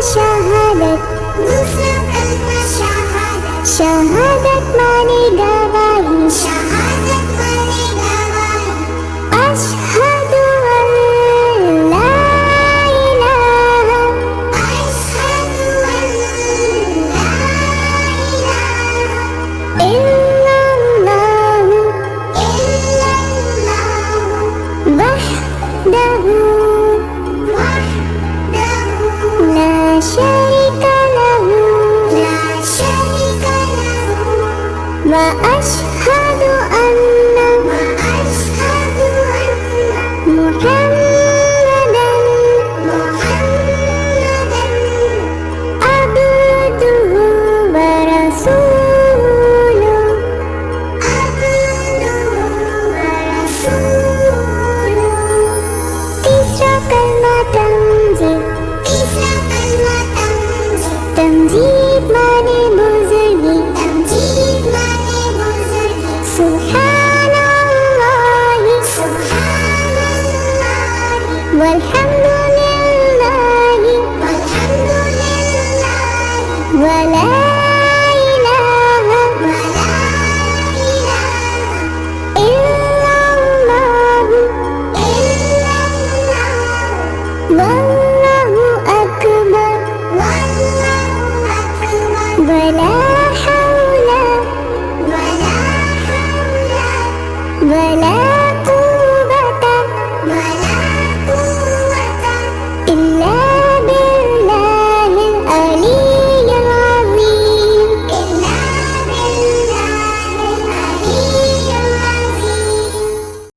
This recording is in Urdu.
شہادت دوسرا کلمہ شہادت شہادت مانے گواہی شہادت مانے گواہی اشہد ان لا الہ اشہد ان لا الہ الا اللہ وحدہ لا شریک لہ واشہد ان محمدا عبدہ ورسولہ تیسرا کلمہ تنزیہ تمجید مانے بزرگی تمجید مانے بزرگی سبحان اللہ سبحان اللہ والحمد للہ والحمد للہ ولا الہ ولا الہ الا اللہ واللہ اکبر ولا حول ولا